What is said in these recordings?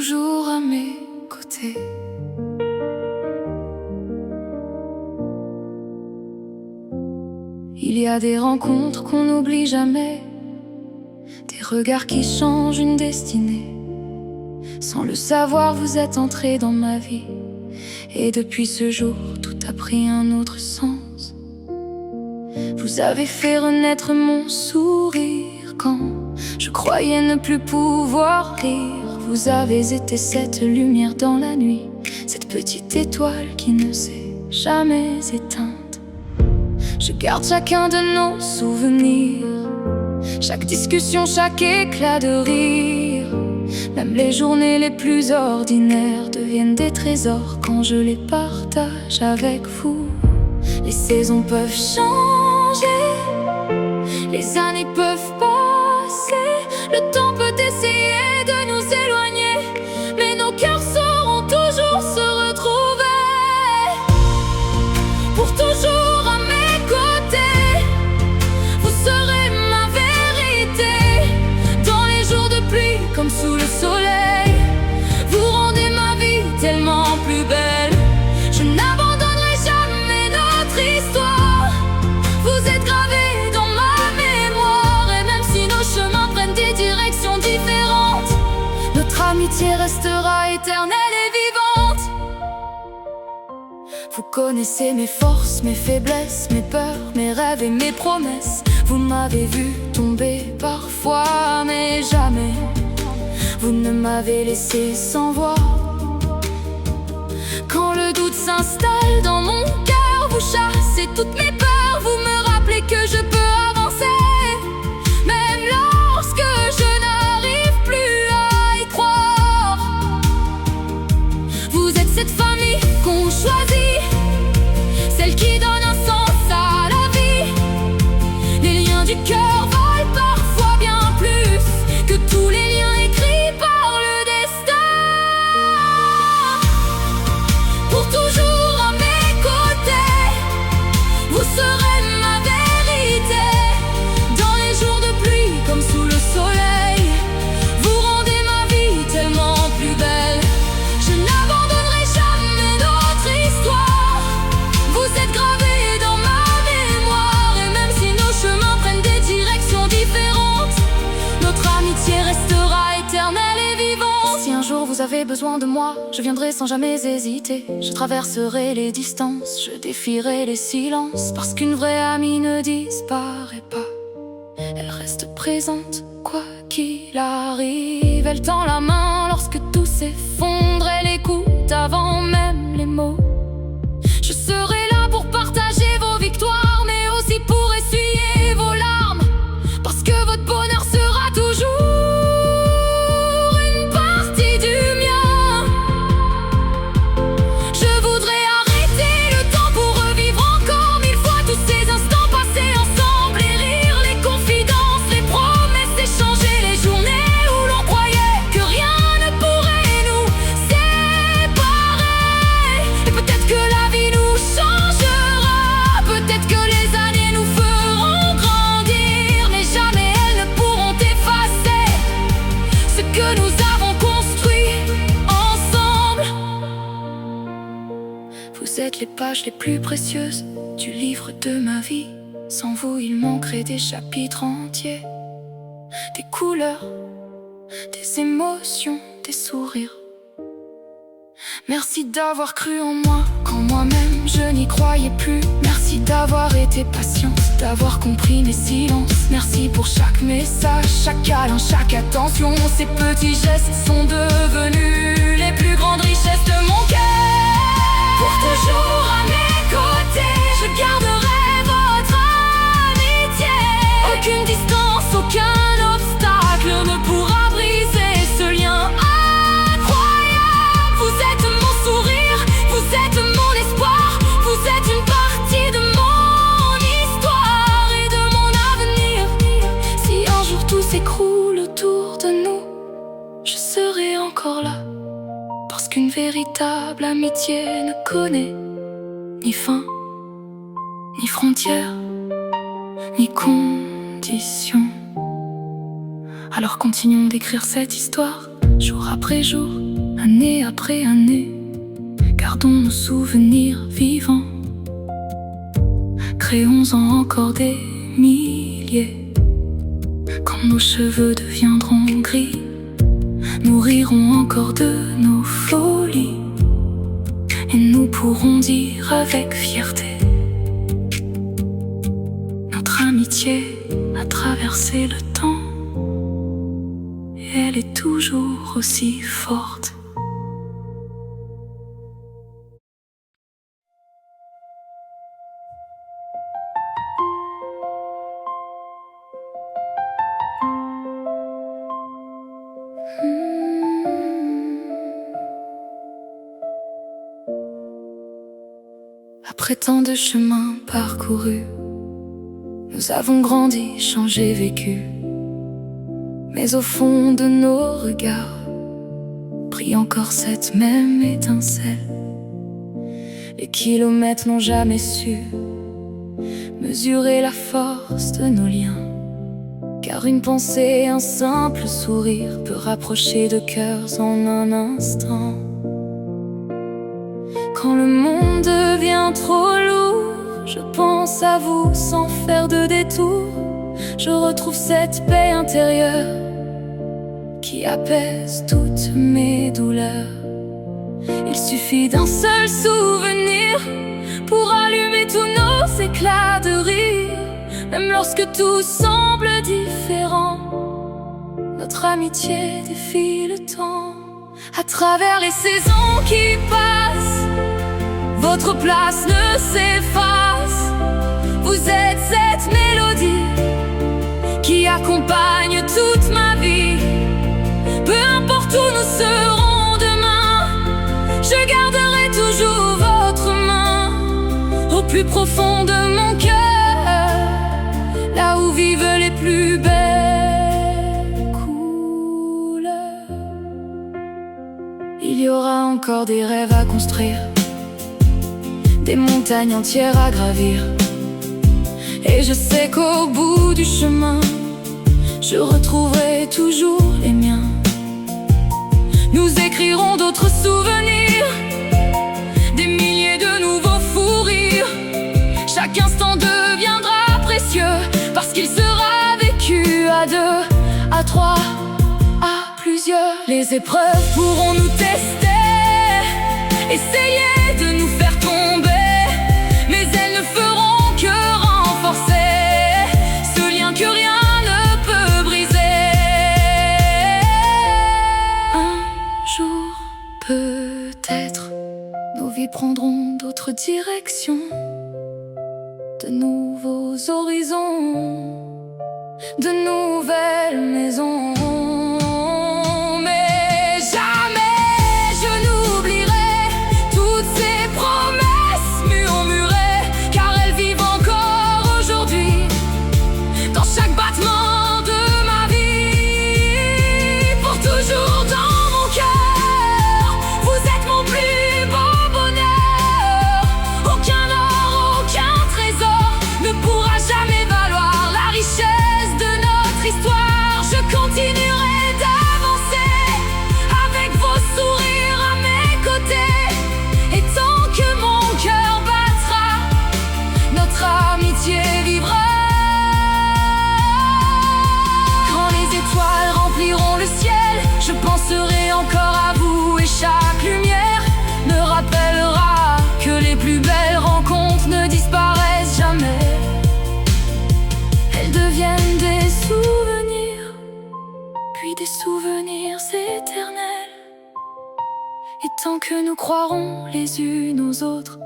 toujours à mes côtés. Il y a des rencontres qu'on n'oublie jamais, des regards qui changent une destinée. Sans le savoir, vous êtes entré dans ma vie, et depuis ce jour, tout a pris un autre sens. Vous avez fait renaître mon sourire quand je croyais ne plus pouvoir rire. Vous avez été cette lumière dans la nuit, cette petite étoile qui ne s'est jamais éteinte. Je garde chacun de nos souvenirs, chaque discussion, chaque éclat de rire. Même les journées les plus ordinaires deviennent des trésors quand je les partage avec vous. Les saisons peuvent changer, les années peuvent passer, le temps peut essayer de nous éloigner, mais nos cœurs sauront toujours se retrouver. Pour toujours à mes côtés, vous serez ma vérité. Dans les jours de pluie comme sous le soleil, vous rendez ma vie tellement plus belle. Je n'abandonnerai jamais notre histoire. Vous êtes gravés dans ma mémoire, et même si nos chemins prennent des directions différentes, notre amitié restera éternelle et vivante. Vous connaissez mes forces, mes faiblesses, mes peurs, mes rêves et mes promesses. Vous m'avez vu tomber parfois, mais jamais vous ne m'avez laissé sans voix. Quand le doute s'installe dans mon cœur, vous chassez toutes mes peurs. Vous me rappelez que je peux avancer, même lorsque je n'arrive plus à y croire. Vous êtes cette famille qu'on choisit, celle qui donne un sens à la vie. Les liens du cœur valent parfois bien plus que tous les liens écrits par le destin. Pour toujours à mes côtés, vous serez ma vérité. Dans les jours de pluie comme sous le soleil, vous rendez ma vie tellement plus belle. Je n'abandonnerai jamais notre histoire. Vous êtes gravés dans ma mémoire, et même si nos chemins prennent des directions différentes, notre amitié restera éternelle et vivante. Si un jour vous avez besoin de moi, je viendrai sans jamais hésiter. Je traverserai les distances, je défierai les silences, parce qu'une vraie amie ne disparaît pas, elle reste présente quoi qu'il arrive. Elle tend la main lorsque tout s'effondre, elle écoute avant même les mots. Je serai là pour partager vos victoires, mais aussi pour essuyer vos larmes, parce que votre bonheur sera toujours une partie du mien. Je voudrais arrêter le temps pour revivre encore mille fois tous ces instants passés ensemble, les rires, les confidences, les promesses échangées, les journées où l'on croyait que rien ne pourrait nous séparer. Et peut-être que la vie nous changera, peut-être que les années nous feront grandir, mais jamais elles ne pourront effacer ce que nous avons construit ensemble. Vous êtes les pages les plus précieuses du livre de ma vie. Sans vous, il manquerait des chapitres entiers, des couleurs, des émotions, des sourires. Merci d'avoir cru en moi quand moi-même je n'y croyais plus. Merci d'avoir été patiente, d'avoir compris mes silences. Merci pour chaque message, chaque câlin, chaque attention. Ces petits gestes sont devenus les plus grandes richesses de mon cœur. Pour toujours à mes côtés, je garderai votre amitié. Aucune distance, aucun obstacle ne pourra briser ce lien incroyable. Vous êtes mon sourire, vous êtes mon espoir, vous êtes une partie de mon histoire et de mon avenir. Si un jour tout s'écroule autour de nous, je serai encore là, parce qu'une véritable amitié ne connaît ni fin, ni frontières, ni conditions. Alors continuons d'écrire cette histoire, jour après jour, année après année, gardons nos souvenirs vivants. Créons-en encore des milliers. Quand nos cheveux deviendront gris, nous rirons encore de nos folies. Et nous pourrons dire avec fierté: notre amitié a traversé le temps, et elle est toujours aussi forte. Après tant de chemins parcourus, nous avons grandi, changé, vécu. Mais au fond de nos regards brille encore cette même étincelle. Les kilomètres n'ont jamais su mesurer la force de nos liens, car une pensée, un simple sourire peut rapprocher deux cœurs en un instant. Quand le monde devient trop lourd, je pense à vous sans faire de détour. Je retrouve cette paix intérieure qui apaise toutes mes douleurs. Il suffit d'un seul souvenir pour allumer tous nos éclats de rire. Même lorsque tout semble différent, notre amitié défie le temps. À travers les saisons qui passent, votre place ne s'efface. Vous êtes cette mélodie qui accompagne toute ma vie. Peu importe où nous serons demain, je garderai toujours votre main au plus profond de mon cœur, là où vivent les plus belles couleurs. Il y aura encore des rêves à construire, des montagnes entières à gravir. Et je sais qu'au bout du chemin, je retrouverai toujours les miens. Nous écrirons d'autres souvenirs, des milliers de nouveaux fous rires. Chaque instant deviendra précieux, parce qu'il sera vécu à deux, à trois, à plusieurs. Les épreuves pourront nous tester, essayer de nous faire tomber, mais elles ne feront que renforcer ce lien que rien ne peut briser. Un jour, peut-être, nos vies prendront d'autres directions, de nouveaux horizons, de nouvelles maisons. Je penserai encore à vous, et chaque lumière me rappellera que les plus belles rencontres ne disparaissent jamais. Elles deviennent des souvenirs, puis des souvenirs éternels. Et tant que nous croirons les unes aux autres,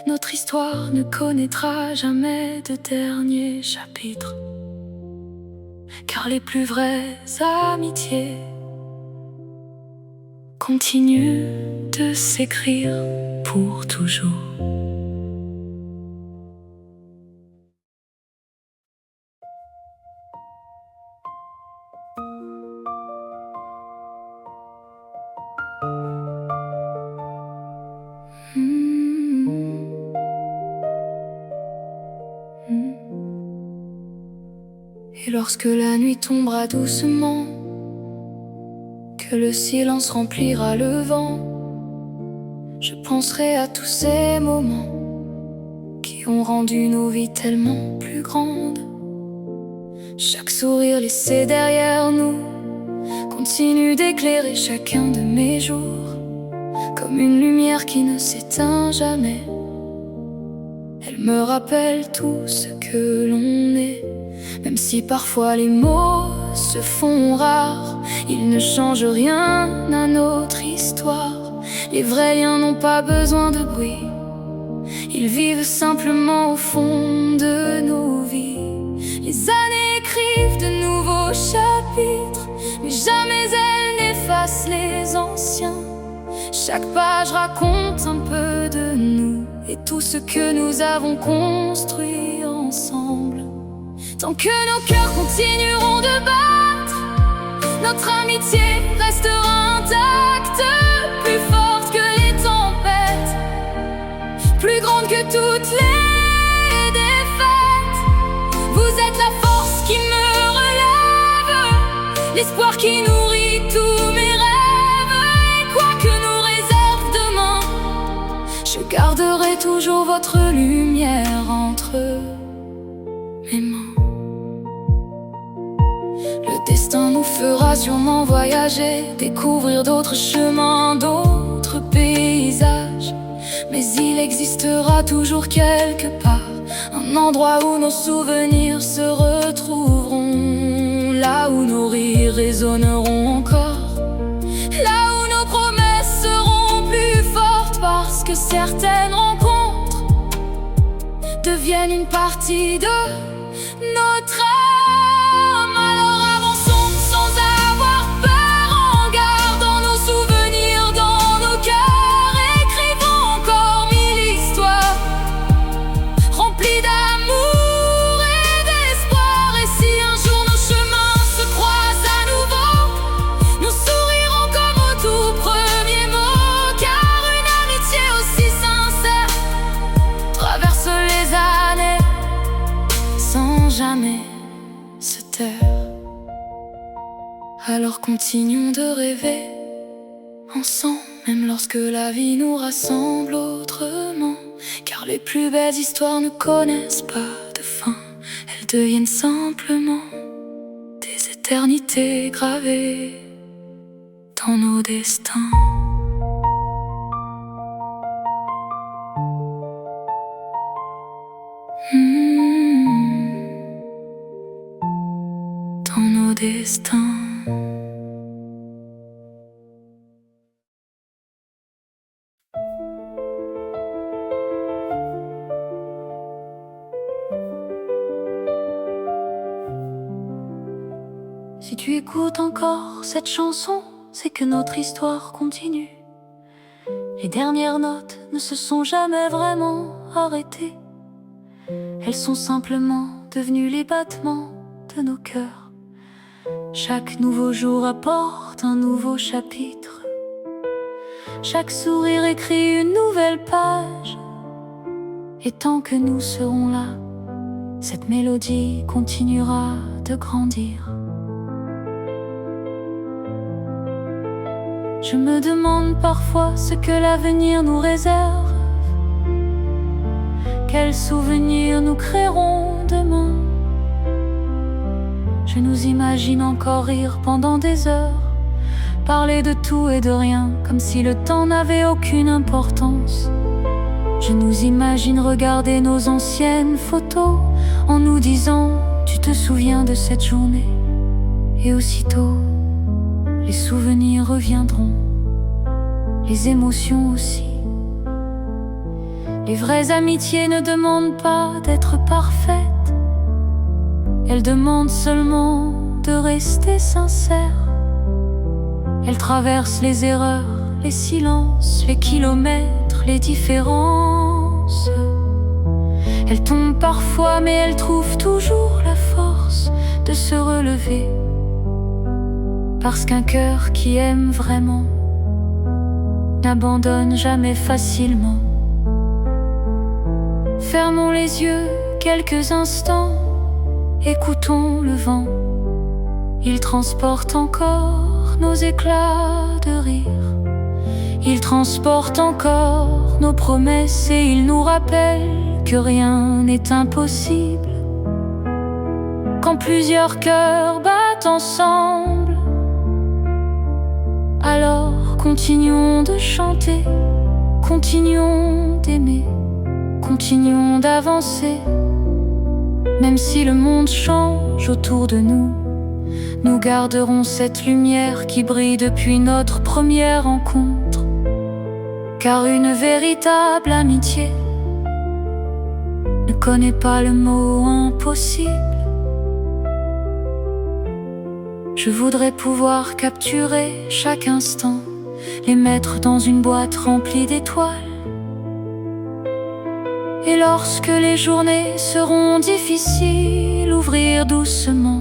notre histoire ne connaîtra jamais de dernier chapitre. Car les plus vraies amitiés continuent de s'écrire pour toujours. Et lorsque la nuit tombera doucement, que que le silence remplira le vent. Je penserai à tous ces moments qui ont rendu nos vies tellement plus grandes. Chaque sourire laissé derrière nous continue d'éclairer chacun de mes jours, comme une lumière qui ne s'éteint jamais. Elle me rappelle tout ce que l'on est, même si parfois les mots se font rares. Ils ne changent rien à notre histoire. Les vrais liens n'ont pas besoin de bruit. Ils vivent simplement au fond de nos vies. Les années écrivent de nouveaux chapitres, mais jamais elles n'effacent les anciens. Chaque page raconte un peu de nous et tout ce que nous avons construit ensemble. Tant que nos cœurs continueront de battre, notre amitié restera intacte, plus forte que les tempêtes, plus grande que toutes les défaites. Vous êtes la force qui me relève, l'espoir qui nourrit tous mes rêves. Et quoi que nous réserve demain, je garderai toujours votre lumière entre mes mains. Le destin nous fera sûrement voyager, découvrir d'autres chemins, d'autres paysages. Mais il existera toujours quelque part un endroit où nos souvenirs se retrouveront, là où nos rires résonneront encore, là où nos promesses seront plus fortes, parce que certaines rencontres deviennent une partie de notre âme. Alors avançons sans avoir peur, en gardant nos souvenirs dans nos cœurs. Écrivons encore mille histoires remplies d'amour et d'espoir. Et si un jour nos chemins se croisent à nouveau, nous sourirons comme au tout premier mot, car une amitié aussi sincère traverse les années sans jamais se taire. Alors continuons de rêver ensemble, même lorsque la vie nous rassemble autrement, car les plus belles histoires ne connaissent pas de fin. Elles deviennent simplement des éternités gravées dans nos destins. Dans nos destins. Si tu écoutes encore cette chanson, c'est que notre histoire continue. Les dernières notes ne se sont jamais vraiment arrêtées. Elles sont simplement devenues les battements de nos cœurs. Chaque nouveau jour apporte un nouveau chapitre. Chaque sourire écrit une nouvelle page. Et tant que nous serons là, cette mélodie continuera de grandir. Je me demande parfois ce que l'avenir nous réserve. Quels souvenirs nous créerons demain? Je nous imagine encore rire pendant des heures, parler de tout et de rien, comme si le temps n'avait aucune importance. Je nous imagine regarder nos anciennes photos en nous disant « Tu te souviens de cette journée ?» Et aussitôt, les souvenirs reviendront, les émotions aussi. Les vraies amitiés ne demandent pas d'être parfaites. Elles demandent seulement de rester sincères. Elles traversent les erreurs, les silences, les kilomètres, les différences. Elles tombent parfois, mais elles trouvent toujours la force de se relever. Parce qu'un cœur qui aime vraiment n'abandonne jamais facilement. Fermons les yeux quelques instants, écoutons le vent. Il transporte encore nos éclats de rire. Il transporte encore nos promesses et il nous rappelle que rien n'est impossible. Quand plusieurs cœurs battent ensemble, alors continuons de chanter, continuons d'aimer, continuons d'avancer. Même si le monde change autour de nous, nous garderons cette lumière qui brille depuis notre première rencontre. Car une véritable amitié ne connaît pas le mot impossible. Je voudrais pouvoir capturer chaque instant, les mettre dans une boîte remplie d'étoiles. Et lorsque les journées seront difficiles, ouvrir doucement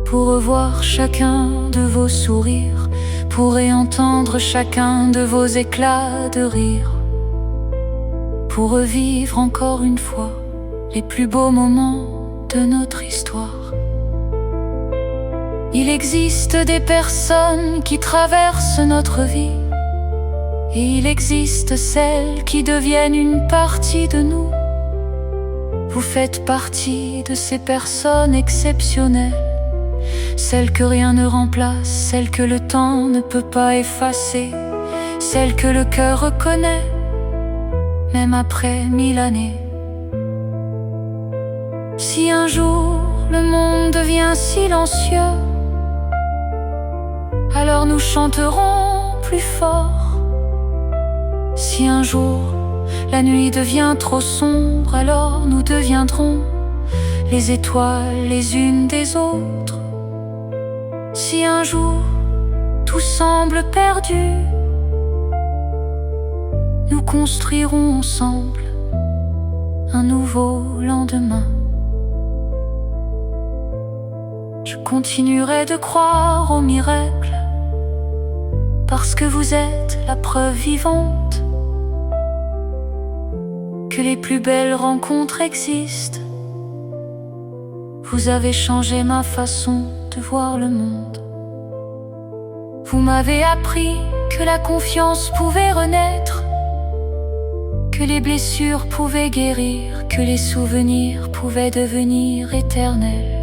pour revoir chacun de vos sourires, pour réentendre chacun de vos éclats de rire, pour revivre encore une fois les plus beaux moments de notre histoire. Il existe des personnes qui traversent notre vie, et il existe celles qui deviennent une partie de nous. Vous faites partie de ces personnes exceptionnelles, celles que rien ne remplace, celles que le temps ne peut pas effacer, celles que le cœur reconnaît, même après 1000 années. Si un jour le monde devient silencieux, alors nous chanterons plus fort. Si un jour la nuit devient trop sombre, alors nous deviendrons les étoiles les unes des autres. Si un jour tout semble perdu, nous construirons ensemble un nouveau lendemain. Je continuerai de croire aux miracles, parce que vous êtes la preuve vivante que les plus belles rencontres existent. Vous avez changé ma façon de voir le monde. Vous m'avez appris que la confiance pouvait renaître, que les blessures pouvaient guérir, que les souvenirs pouvaient devenir éternels.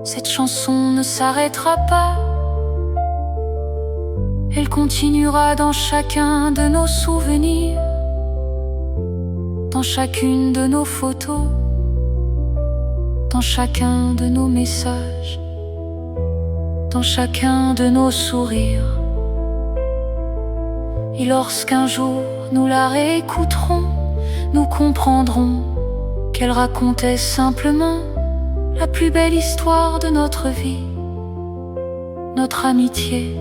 Cette chanson ne s'arrêtera pas, elle continuera dans chacun de nos souvenirs, dans chacune de nos photos, dans chacun de nos messages, dans chacun de nos sourires. Et lorsqu'un jour nous la réécouterons, nous comprendrons qu'elle racontait simplement la plus belle histoire de notre vie, notre amitié.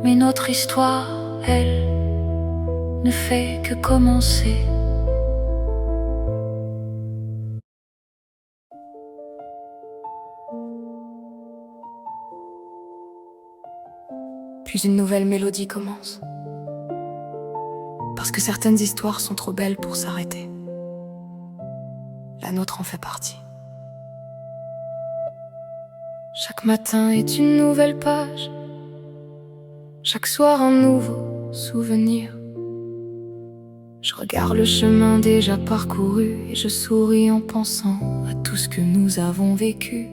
Mais notre histoire, elle, ne fait que commencer. Puis une nouvelle mélodie commence. Parce que certaines histoires sont trop belles pour s'arrêter. La nôtre en fait partie. Chaque matin est une nouvelle page, chaque soir un nouveau souvenir. Je regarde le chemin déjà parcouru et je souris en pensant à tout ce que nous avons vécu.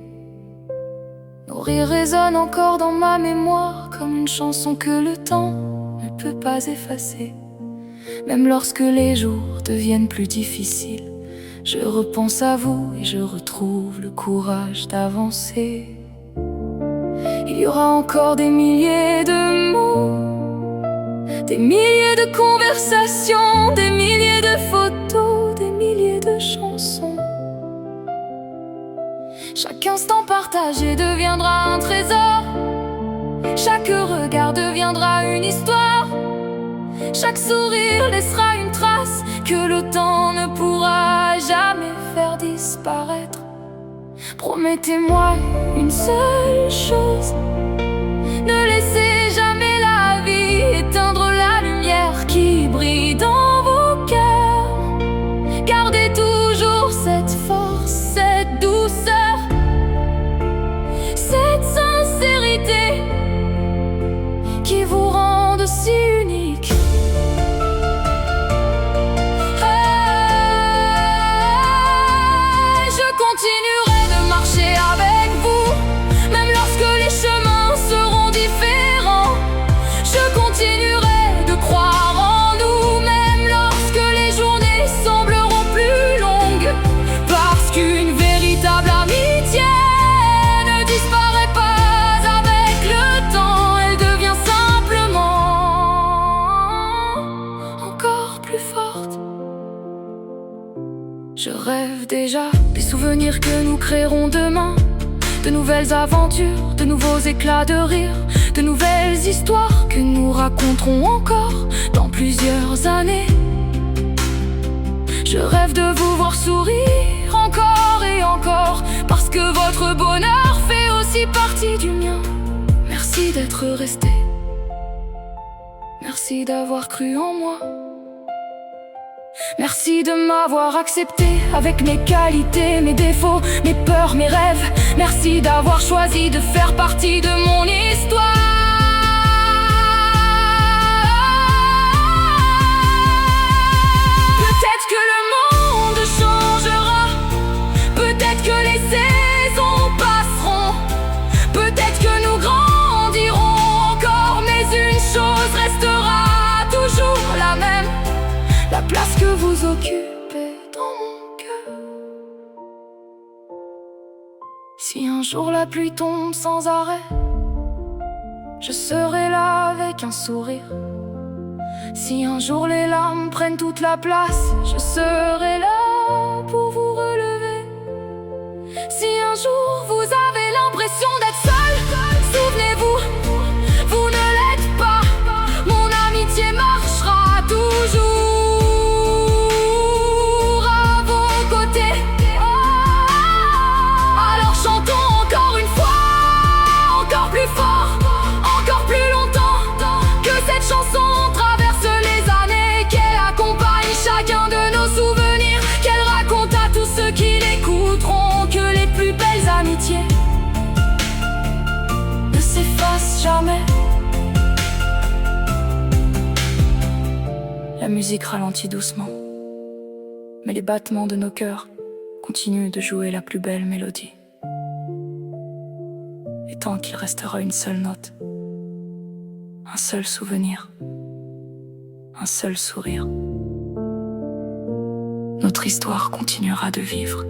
Nos rires résonnent encore dans ma mémoire comme une chanson que le temps ne peut pas effacer. Même lorsque les jours deviennent plus difficiles, je repense à vous et je retrouve le courage d'avancer. Il y aura encore des milliers de mots, des milliers de conversations, des milliers de photos, des milliers de chansons. Chaque instant partagé deviendra un trésor, chaque regard deviendra une histoire, chaque sourire laissera une trace que le temps ne pourra jamais faire disparaître. Promettez-moi une seule chose, ne laissez jamais la vie éteindre la lumière qui brille dans vos cœurs. Gardez toujours Je rêve déjà des souvenirs que nous créerons demain, de nouvelles aventures, de nouveaux éclats de rire, de nouvelles histoires que nous raconterons encore dans plusieurs années. Je rêve de vous voir sourire encore et encore, parce que votre bonheur fait aussi partie du mien. Merci d'être resté, merci d'avoir cru en moi. Merci de m'avoir accepté avec mes qualités, mes défauts, mes peurs, mes rêves. Merci d'avoir choisi de faire partie de mon histoire. Peut-être que le monde changera, peut-être que les saisons passeront, peut-être que nous grandirons encore, mais une chose restera toujours la même: la place que vous occupez dans mon cœur. Si un jour la pluie tombe sans arrêt, je serai là avec un sourire. Si un jour les larmes prennent toute la place, je serai là pour vous relever. Si un jour vous avez l'impression d'être seul, souvenez-vous, vous ne l'êtes pas. Mon amitié marchera toujours à vos côtés. Alors chantons encore une fois, encore plus fort, encore plus longtemps, que cette chanson traverse les années, qu'elle accompagne chacun de nos souvenirs, qu'elle raconte à tous ceux qui l'écouteront que les plus belles amitiés ne s'effacent jamais. La musique ralentit doucement, mais les battements de nos cœurs continuent de jouer la plus belle mélodie. Et tant qu'il restera une seule note, un seul souvenir, un seul sourire, notre histoire continuera de vivre.